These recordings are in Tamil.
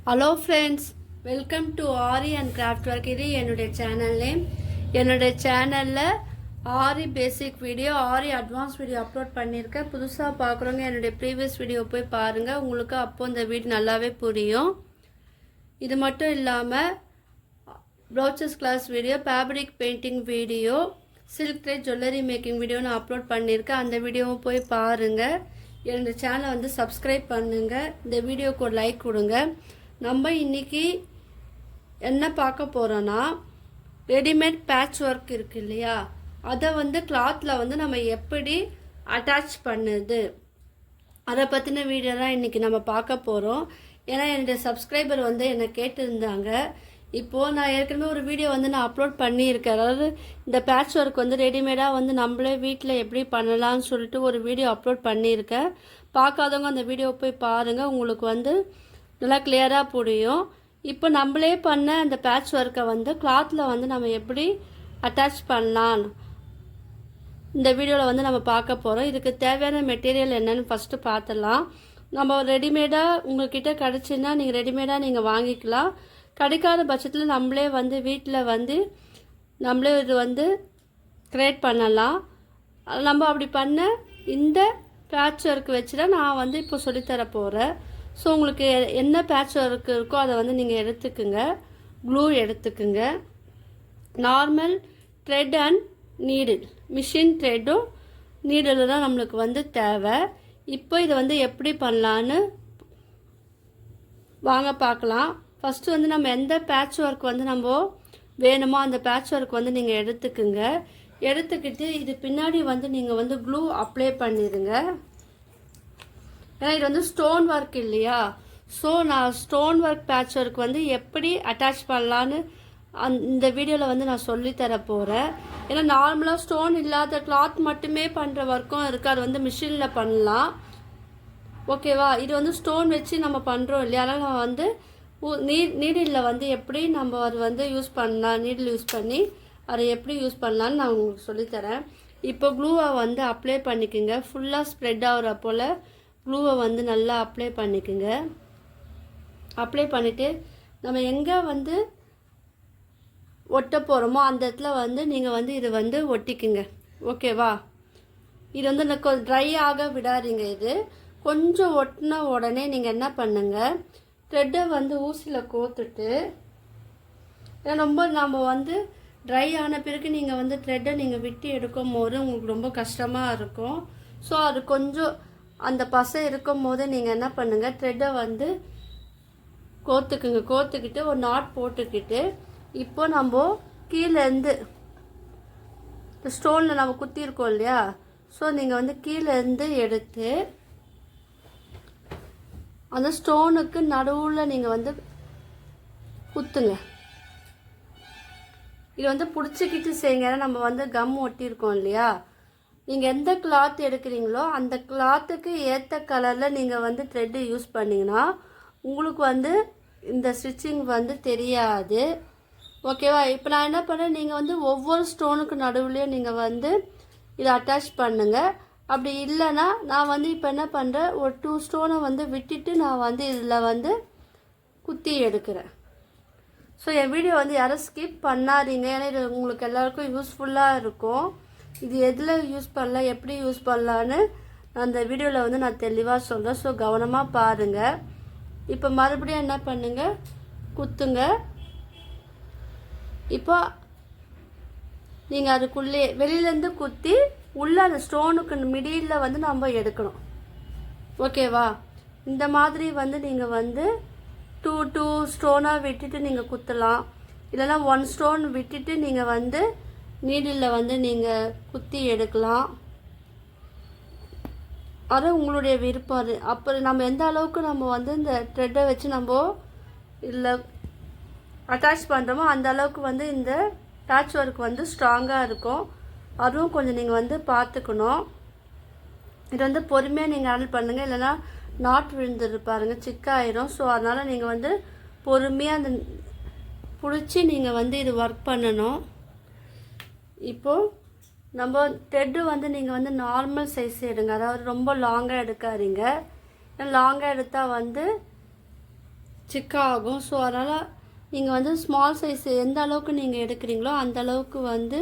Hello friends, welcome to aari and craft work. இது என்னுடைய சேனல் நேம். என்னுடைய சேனலில் ஆரி பேசிக் வீடியோ, ஆரி அட்வான்ஸ் வீடியோ அப்லோட் பண்ணியிருக்கேன். புதுசாக பார்க்குறவங்க என்னுடைய ப்ரீவியஸ் வீடியோ போய் பாருங்கள். உங்களுக்கு அப்போது இந்த வீடியோ நல்லாவே புரியும். இது மட்டும் இல்லாமல் blouses class video, fabric painting video, silk thread jewellery making video நான் அப்லோட் பண்ணியிருக்கேன். அந்த வீடியோவும் போய் பாருங்கள். என்னோடய சேனலை வந்து சப்ஸ்கிரைப் பண்ணுங்கள். இந்த வீடியோக்கு ஒரு லைக் கொடுங்க. நம்ம இன்றைக்கி என்ன பார்க்க போகிறோன்னா, ரெடிமேட் பேட்ச் ஒர்க் இருக்குது இல்லையா, அதை வந்து கிளாத்தில் வந்து நம்ம எப்படி அட்டாச் பண்ணுது, அதை பற்றின வீடியோ தான் இன்றைக்கி நம்ம பார்க்க போகிறோம். ஏன்னா என்னுடைய சப்ஸ்கிரைபர் வந்து என்னை கேட்டிருந்தாங்க. இப்போது நான் ஏற்கனவே ஒரு வீடியோ வந்து நான் அப்லோட் பண்ணியிருக்கேன். அதாவது இந்த பேட்ச் ஒர்க் வந்து ரெடிமேடாக வந்து நம்மளே வீட்டில் எப்படி பண்ணலான்னு சொல்லிட்டு ஒரு வீடியோ அப்லோட் பண்ணியிருக்கேன். பார்க்காதவங்க அந்த வீடியோ போய் பாருங்கள், உங்களுக்கு வந்து நல்லா கிளியராக புரியும். இப்போ நம்மளே பண்ண அந்த பேட்ச் ஒர்க்கை வந்து கிளாத்தில் வந்து நம்ம எப்படி அட்டாச் பண்ணலாம் இந்த வீடியோவில் வந்து நம்ம பார்க்க போகிறோம். இதுக்கு தேவையான மெட்டீரியல் என்னென்னு ஃபஸ்ட்டு பார்த்துடலாம். நம்ம ரெடிமேடாக உங்கள்கிட்ட கிடச்சின்னா நீங்கள் ரெடிமேடாக நீங்கள் வாங்கிக்கலாம். கிடைக்காத பட்சத்தில் நம்மளே வந்து வீட்டில் வந்து நம்மளே இது வந்து க்ரியேட் பண்ணலாம். நம்ம அப்படி பண்ண இந்த பேட்ச் ஒர்க் வச்சு தான் நான் வந்து இப்போ சொல்லித்தர போகிறேன். ஸோ உங்களுக்கு என்ன பேட்ச் ஒர்க் இருக்கோ அதை வந்து நீங்கள் எடுத்துக்குங்க. க்ளூ எடுத்துக்குங்க. Normal thread and needle, machine த்ரெட்டும் நீடில் தான் நம்மளுக்கு வந்து தேவை. இப்போ இதை வந்து எப்படி பண்ணலான்னு வாங்க பார்க்கலாம். ஃபஸ்ட்டு வந்து நம்ம எந்த பேட்ச் ஒர்க் வந்து நம்ம வேணுமோ அந்த பேட்ச் ஒர்க் வந்து நீங்கள் எடுத்துக்குங்க. எடுத்துக்கிட்டு இது பின்னாடி வந்து நீங்கள் வந்து க்ளூ அப்ளை பண்ணிடுங்க. ஏன்னா இது வந்து ஸ்டோன் ஒர்க் இல்லையா, ஸோ நான் ஸ்டோன் ஒர்க் பேட்ச் ஒர்க் வந்து எப்படி அட்டாச் பண்ணலான்னு இந்த வீடியோவில் வந்து நான் சொல்லித்தர போகிறேன். ஏன்னா நார்மலாக ஸ்டோன் இல்லாத கிளாத் மட்டுமே பண்ணுற ஒர்க்கும் இருக்குது, அது வந்து மிஷினில் பண்ணலாம். ஓகேவா, இது வந்து ஸ்டோன் வச்சு நம்ம பண்ணுறோம் இல்லையா, அதனால் நான் வந்து நீடிலில் வந்து எப்படி நம்ம அது வந்து யூஸ் பண்ணலாம், நீடில் யூஸ் பண்ணி அதை எப்படி யூஸ் பண்ணலான்னு நான் உங்களுக்கு சொல்லித்தரேன். இப்போ க்ளூவை வந்து அப்ளை பண்ணிக்கோங்க. ஃபுல்லாக ஸ்ப்ரெட் ஆகிற போல் க்ளூவை வந்து நல்லா அப்ளை பண்ணிக்கோங்க. அப்ளை பண்ணிவிட்டு நம்ம எங்கே வந்து ஒட்ட போகிறோமோ அந்த இடத்துல வந்து நீங்கள் வந்து இதை வந்து ஒட்டிக்குங்க. ஓகேவா, இது வந்து இந்த ட்ரை ஆக விடாதீங்க. இது கொஞ்சம் ஒட்டின உடனே நீங்கள் என்ன பண்ணுங்கள், த்ரெட்டை வந்து ஊசியில் கோத்துட்டு, ஏன்னா ரொம்ப நம்ம வந்து ட்ரை ஆன பிறகு நீங்கள் வந்து த்ரெட்டை நீங்கள் விட்டு எடுக்கும் போது உங்களுக்கு ரொம்ப கஷ்டமாக இருக்கும். ஸோ அது கொஞ்சம் அந்த பசை இருக்கும் போது நீங்கள் என்ன பண்ணுங்கள், த்ரெட்டை வந்து கோத்துக்குங்க. கோத்துக்கிட்டு ஒரு நாட் போட்டுக்கிட்டு, இப்போ நம்ம கீழேருந்து இந்த ஸ்டோனில் நம்ம குத்திருக்கோம் இல்லையா, ஸோ நீங்கள் வந்து கீழேருந்து எடுத்து அந்த ஸ்டோனுக்கு நடுவில் நீங்கள் வந்து குத்துங்க. இது வந்து பிடிச்சிக்கிட்டு செய்யுங்க. ஏன்னா நம்ம வந்து கம் ஒட்டியிருக்கோம் இல்லையா, நீங்கள் எந்த கிளாத் எடுக்கிறீங்களோ அந்த கிளாத்துக்கு ஏற்ற கலரில் நீங்கள் வந்து த்ரெட்டு யூஸ் பண்ணிங்கன்னா உங்களுக்கு வந்து இந்த ஸ்டிச்சிங் வந்து தெரியாது. ஓகேவா, இப்போ நான் என்ன பண்ணுறேன், நீங்கள் வந்து ஒவ்வொரு ஸ்டோனுக்கு நடுவுலையும் நீங்கள் வந்து இதை அட்டாச் பண்ணுங்கள். அப்படி இல்லைன்னா நான் வந்து இப்போ என்ன பண்ணுறேன், ஒரு 2 ஸ்டோனை வந்து விட்டுட்டு நான் வந்து இதில் வந்து குத்தி எடுக்கிறேன். ஸோ என் வீடியோ வந்து யாரும் ஸ்கிப் பண்ணாதீங்க. ஏன்னா இது உங்களுக்கு எல்லாருக்கும் யூஸ்ஃபுல்லாக இருக்கும். இது எதில் யூஸ் பண்ணலாம், எப்படி யூஸ் பண்ணலான்னு அந்த வீடியோவில் வந்து நான் தெளிவாக சொல்கிறேன். ஸோ கவனமாக பாருங்கள். இப்போ மறுபடியும் என்ன பண்ணுங்கள், குத்துங்க. இப்போ நீங்கள் அதுக்குள்ளே வெளியிலேருந்து குத்தி உள்ளே அந்த ஸ்டோனுக்கு மிடியில் வந்து நம்ம எடுக்கணும். ஓகேவா, இந்த மாதிரி வந்து நீங்கள் வந்து 2 ஸ்டோனாக விட்டுட்டு நீங்கள் குத்தலாம். இல்லைனா 1 ஸ்டோன் விட்டுட்டு நீங்கள் வந்து நீடிலில் வந்து நீங்கள் குத்தி எடுக்கலாம். அது உங்களுடைய விருப்பம். அது அப்புறம் நம்ம எந்த அளவுக்கு நம்ம வந்து இந்த த்ரெட்டை வச்சு நம்ம இதில் அட்டாச் பண்ணுறோமோ அந்த அளவுக்கு வந்து இந்த பேட்ச் ஒர்க் வந்து ஸ்ட்ராங்காக இருக்கும். அதுவும் கொஞ்சம் நீங்கள் வந்து பார்த்துக்கணும். இது வந்து பொறுமையாக நீங்கள் ஹேண்டில் பண்ணுங்கள், இல்லைனா நாட் விழுந்துரு பாருங்கள், சிக்காயிரும். ஸோ அதனால் நீங்கள் வந்து பொறுமையாக அந்த பிடிச்சி நீங்கள் வந்து இது ஒர்க் பண்ணணும். இப்போது நம்ம த்ரெட்டு வந்து நீங்கள் வந்து நார்மல் சைஸ் எடுங்க. அதாவது ரொம்ப லாங்காக எடுக்காதீங்க. லாங்காக எடுத்தால் வந்து சிக்காகும். ஸோ அதனால் நீங்கள் வந்து ஸ்மால் சைஸ் எந்த அளவுக்கு நீங்கள் எடுக்கிறீங்களோ அந்த அளவுக்கு வந்து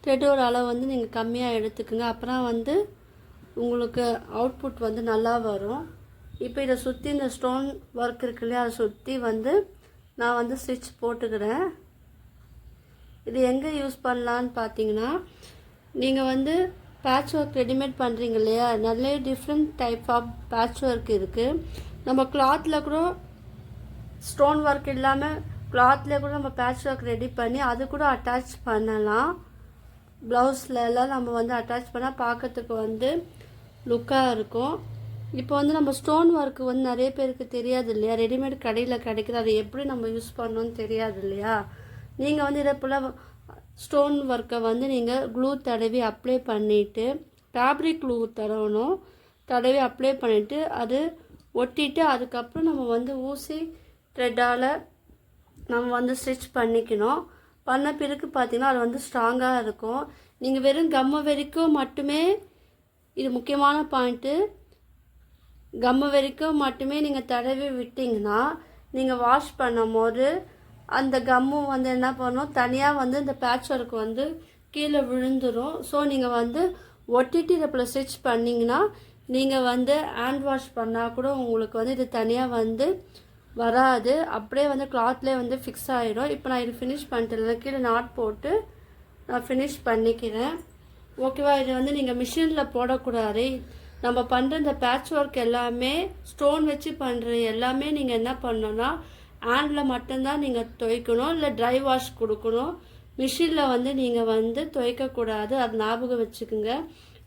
த்ரெட்டோட அளவு வந்து நீங்கள் கம்மியாக எடுத்துக்குங்க. அப்புறம் வந்து உங்களுக்கு அவுட்புட் வந்து நல்லா வரும். இப்போ இதை சுற்றி இந்த ஸ்டோன் ஒர்க் இருக்கு இல்லையா, அதை சுற்றி வந்து நான் வந்து ஸ்டிச் போட்டுக்கிறேன். இது எங்கே யூஸ் பண்ணலான்னு பார்த்தீங்கன்னா, நீங்கள் வந்து பேட்ச் ஒர்க் ரெடிமேட் பண்ணுறீங்க இல்லையா, நிறைய different type of patch work இருக்குது. நம்ம கிளாத்தில் கூட ஸ்டோன் ஒர்க் இல்லாமல் கிளாத்தில் கூட நம்ம பேட்ச் ஒர்க் ரெடி பண்ணி அது கூட அட்டாச் பண்ணலாம். ப்ளவுஸில் எல்லாம் நம்ம வந்து அட்டாச் பண்ணால் பார்க்கறதுக்கு வந்து லுக்காக இருக்கும். இப்போ வந்து நம்ம ஸ்டோன் ஒர்க்கு வந்து நிறைய பேருக்கு தெரியாது இல்லையா, ரெடிமேட் கடையில் கிடைக்குது, அதை எப்படி நம்ம யூஸ் பண்ணணும்னு தெரியாது இல்லையா. நீங்கள் வந்து இதை போல் ஸ்டோன் ஒர்க்கை வந்து நீங்கள் க்ளூ தடவி அப்ளை பண்ணிவிட்டு, ஃபேப்ரிக் க்ளூ தடவி அப்ளை பண்ணிவிட்டு அது ஒட்டிட்டு அதுக்கப்புறம் நம்ம வந்து ஊசி த்ரெட்டால் நம்ம வந்து ஸ்டிச் பண்ணிக்கணும். பண்ண பிறகு பார்த்திங்கன்னா அது வந்து ஸ்ட்ராங்காக இருக்கும். நீங்கள் வெறும் கம்ம வரைக்கும் மட்டுமே, இது முக்கியமான பாயிண்ட்டு, கம்ம வரைக்கும் மட்டுமே நீங்கள் தடவி விட்டிங்கன்னா நீங்கள் வாஷ் பண்ணும் போது அந்த கம்மும் வந்து என்ன பண்ணும், தனியாக வந்து இந்த பேட்ச் ஒர்க் வந்து கீழே விழுந்துடும். ஸோ நீங்கள் வந்து ஒட்டிட்டு இதை போல் ஸ்டிச் பண்ணிங்கன்னா நீங்கள் வந்து ஹேண்ட் வாஷ் பண்ணால் கூட உங்களுக்கு வந்து இது தனியாக வந்து வராது, அப்படியே வந்து கிளாத்லேயே வந்து ஃபிக்ஸ் ஆகிடும். இப்போ நான் இது ஃபினிஷ் பண்ணிட்டு கீழே நாட் போட்டு நான் ஃபினிஷ் பண்ணிக்கிறேன். ஓகேவா. இது வந்து நீங்கள் மிஷினில் போடக்கூடாது. நம்ம பண்ணுற இந்த பேட்ச் ஒர்க் எல்லாமே ஸ்டோன் வச்சு பண்ணுற எல்லாமே நீங்கள் என்ன பண்ணணும்னா ஹேண்டில் மட்டும்தான் நீங்கள் துவைக்கணும், இல்லை ட்ரை வாஷ் கொடுக்கணும். மிஷினில் வந்து நீங்கள் வந்து துவைக்கக்கூடாது, அது ஞாபகம் வச்சுக்கோங்க.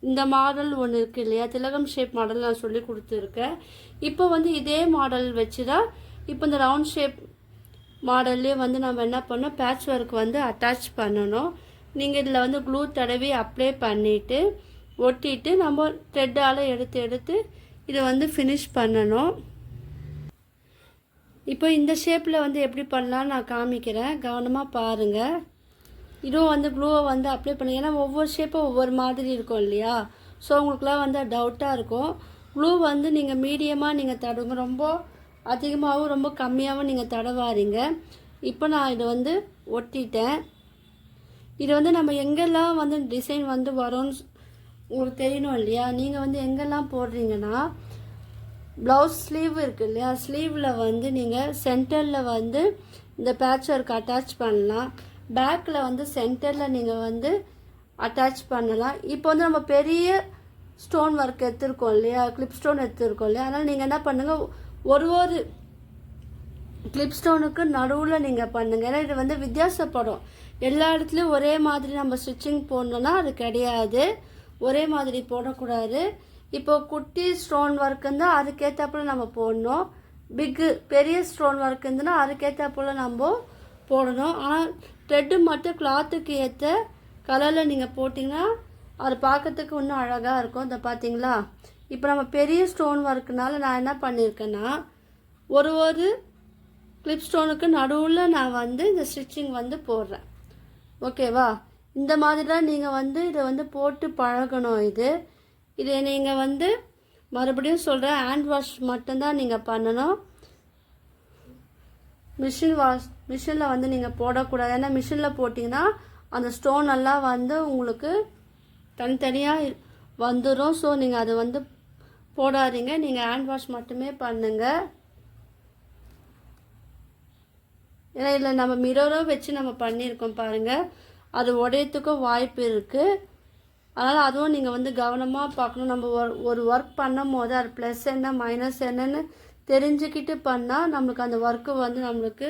இந்த மாடல் ஒன்று இருக்குது இல்லையா, திலகம் ஷேப் மாடல் நான் சொல்லி கொடுத்துருக்கேன். இப்போ வந்து இதே மாடல் வச்சு தான் இப்போ இந்த ரவுண்ட் ஷேப் மாடல்லே வந்து நம்ம என்ன பண்ணோம், பேட்ச் ஒர்க் வந்து அட்டாச் பண்ணணும். நீங்கள் இதில் வந்து க்ளூ தடவி அப்ளை பண்ணிவிட்டு ஒட்டிட்டு நம்ம த்ரெட்டால் எடுத்து இதை வந்து ஃபினிஷ் பண்ணணும். இப்போ இந்த ஷேப்பில் வந்து எப்படி பண்ணலான்னு நான் காமிக்கிறேன், கவனமாக பாருங்கள். இதுவும் வந்து க்ளூவை வந்து அப்ளை பண்ணுங்க, ஏன்னா ஒவ்வொரு ஷேப்பும் ஒவ்வொரு மாதிரி இருக்கும் இல்லையா. ஸோ உங்களுக்குலாம் வந்து டவுட்டாக இருக்கும். க்ளூ வந்து நீங்கள் மீடியமாக நீங்கள் தடவுங்க, ரொம்ப அதிகமாகவும் ரொம்ப கம்மியாகவும் நீங்கள் தடவாரீங்க. இப்போ நான் இதை வந்து ஒட்டிட்டேன். இது வந்து நம்ம எங்கெல்லாம் வந்து டிசைன் வந்து வரும்னு உங்களுக்கு தெரியணும் இல்லையா. நீங்கள் வந்து எங்கெல்லாம் போடுறீங்கன்னா, ப்ளவுஸ் ஸ்லீவ் இருக்குது இல்லையா, ஸ்லீவில் வந்து நீங்கள் சென்டரில் வந்து இந்த பேட்ச் ஒர்க் அட்டாச் பண்ணலாம். பேக்கில் வந்து சென்டரில் நீங்கள் வந்து அட்டாச் பண்ணலாம். இப்போ வந்து நம்ம பெரிய ஸ்டோன் ஒர்க் எடுத்துருக்கோம் இல்லையா, கிளிப் ஸ்டோன் எடுத்துருக்கோம் இல்லையா, அதனால் நீங்கள் என்ன பண்ணுங்கள், ஒரு கிளிப் ஸ்டோனுக்கு நடுவில் நீங்கள் பண்ணுங்கள். ஏன்னா இது வந்து வித்தியாசப்படும். எல்லா இடத்துலையும் ஒரே மாதிரி நம்ம ஸ்டிச்சிங் போடணுன்னா அது கிடையாது, ஒரே மாதிரி போடக்கூடாது. இப்போ குட்டி ஸ்டோன் ஒர்க் இருந்தால் அதுக்கேற்றாப்புல நம்ம போடணும், பெரிய ஸ்டோன் ஒர்க் இருந்துன்னா அதுக்கேற்றாப்புல நம்ம போடணும். ஆனால் த்ரெட்டு மட்டும் கிளாத்துக்கு ஏற்ற கலரில் நீங்கள் போட்டிங்கன்னா அது பார்க்கறதுக்கு இன்னும் அழகாக இருக்கும். இதை பார்த்தீங்களா. இப்போ நம்ம பெரிய ஸ்டோன் ஒர்க்குனால நான் என்ன பண்ணியிருக்கேன்னா, ஒரு கிளிப் ஸ்டோனுக்கு நடுவில் நான் வந்து இந்த ஸ்டிச்சிங் வந்து போடுறேன். ஓகேவா. இந்த மாதிரி தான் நீங்கள் வந்து இதை வந்து போட்டு பழகணும். இதை நீங்கள் வந்து மறுபடியும் சொல்கிறேன், ஹேண்ட் வாஷ் மட்டும்தான் நீங்கள் பண்ணணும். மிஷினில் வந்து நீங்கள் போடக்கூடாது. ஏன்னா மிஷினில் போட்டிங்கன்னா அந்த ஸ்டோன் எல்லாம் வந்து உங்களுக்கு தனித்தனியாக வந்துடும். ஸோ நீங்கள் அதை வந்து போடாதீங்க, நீங்கள் ஹேண்ட் வாஷ் மட்டுமே பண்ணுங்கள். ஏன்னா இதில் நம்ம மிரரும் வச்சு நம்ம பண்ணியிருக்கோம் பாருங்கள், அது உடையத்துக்கும் வாய்ப்பு இருக்குது. அதனால் அதுவும் நீங்கள் வந்து கவனமாக பார்க்கணும். நம்ம ஒரு ஒர்க் பண்ணும் போது அது ப்ளஸ் என்ன மைனஸ் என்னன்னு தெரிஞ்சுக்கிட்டு பண்ணால் நம்மளுக்கு அந்த ஒர்க்கு வந்து நம்மளுக்கு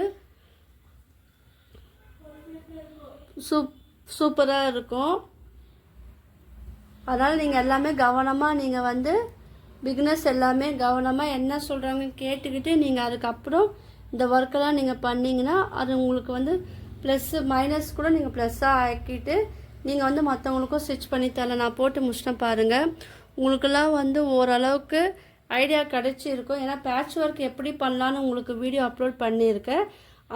சூப்பராக இருக்கும். அதனால் நீங்கள் எல்லாமே கவனமாக, நீங்கள் வந்து பிகினர்ஸ் எல்லாமே கவனமாக என்ன சொல்கிறாங்க கேட்டுக்கிட்டு நீங்கள் அதுக்கப்புறம் இந்த ஒர்க்கெல்லாம் நீங்கள் பண்ணிங்கன்னா அது உங்களுக்கு வந்து ப்ளஸ்ஸு மைனஸ் கூட நீங்கள் ப்ளஸ்ஸாக ஆக்கிட்டு நீங்கள் வந்து மற்றவங்களுக்கும் ஸ்டிச் பண்ணி தரல. நான் போட்டு முடிச்சிட்டேன் பாருங்கள். உங்களுக்கெல்லாம் வந்து ஓரளவுக்கு ஐடியா கிடச்சிருக்கும். ஏன்னா பேட்ச் ஒர்க் எப்படி பண்ணலான்னு உங்களுக்கு வீடியோ அப்லோட் பண்ணியிருக்கேன்.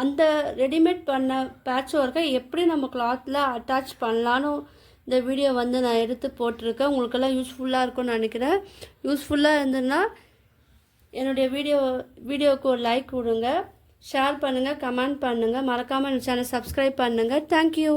அந்த ரெடிமேட் பண்ண பேட்ச் ஒர்க்கை எப்படி நம்ம கிளாத்தில் அட்டாச் பண்ணலான்னு இந்த வீடியோ வந்து நான் எடுத்து போட்டிருக்கேன். உங்களுக்கெல்லாம் யூஸ்ஃபுல்லாக இருக்கும்னு நினைக்கிறேன். யூஸ்ஃபுல்லாக இருந்ததுன்னா என்னுடைய வீடியோவுக்கு ஒரு லைக் கொடுங்க, ஷேர் பண்ணுங்கள், கமெண்ட் பண்ணுங்கள், மறக்காமல் என் சேனல் சப்ஸ்கிரைப் பண்ணுங்கள். தேங்க்யூ.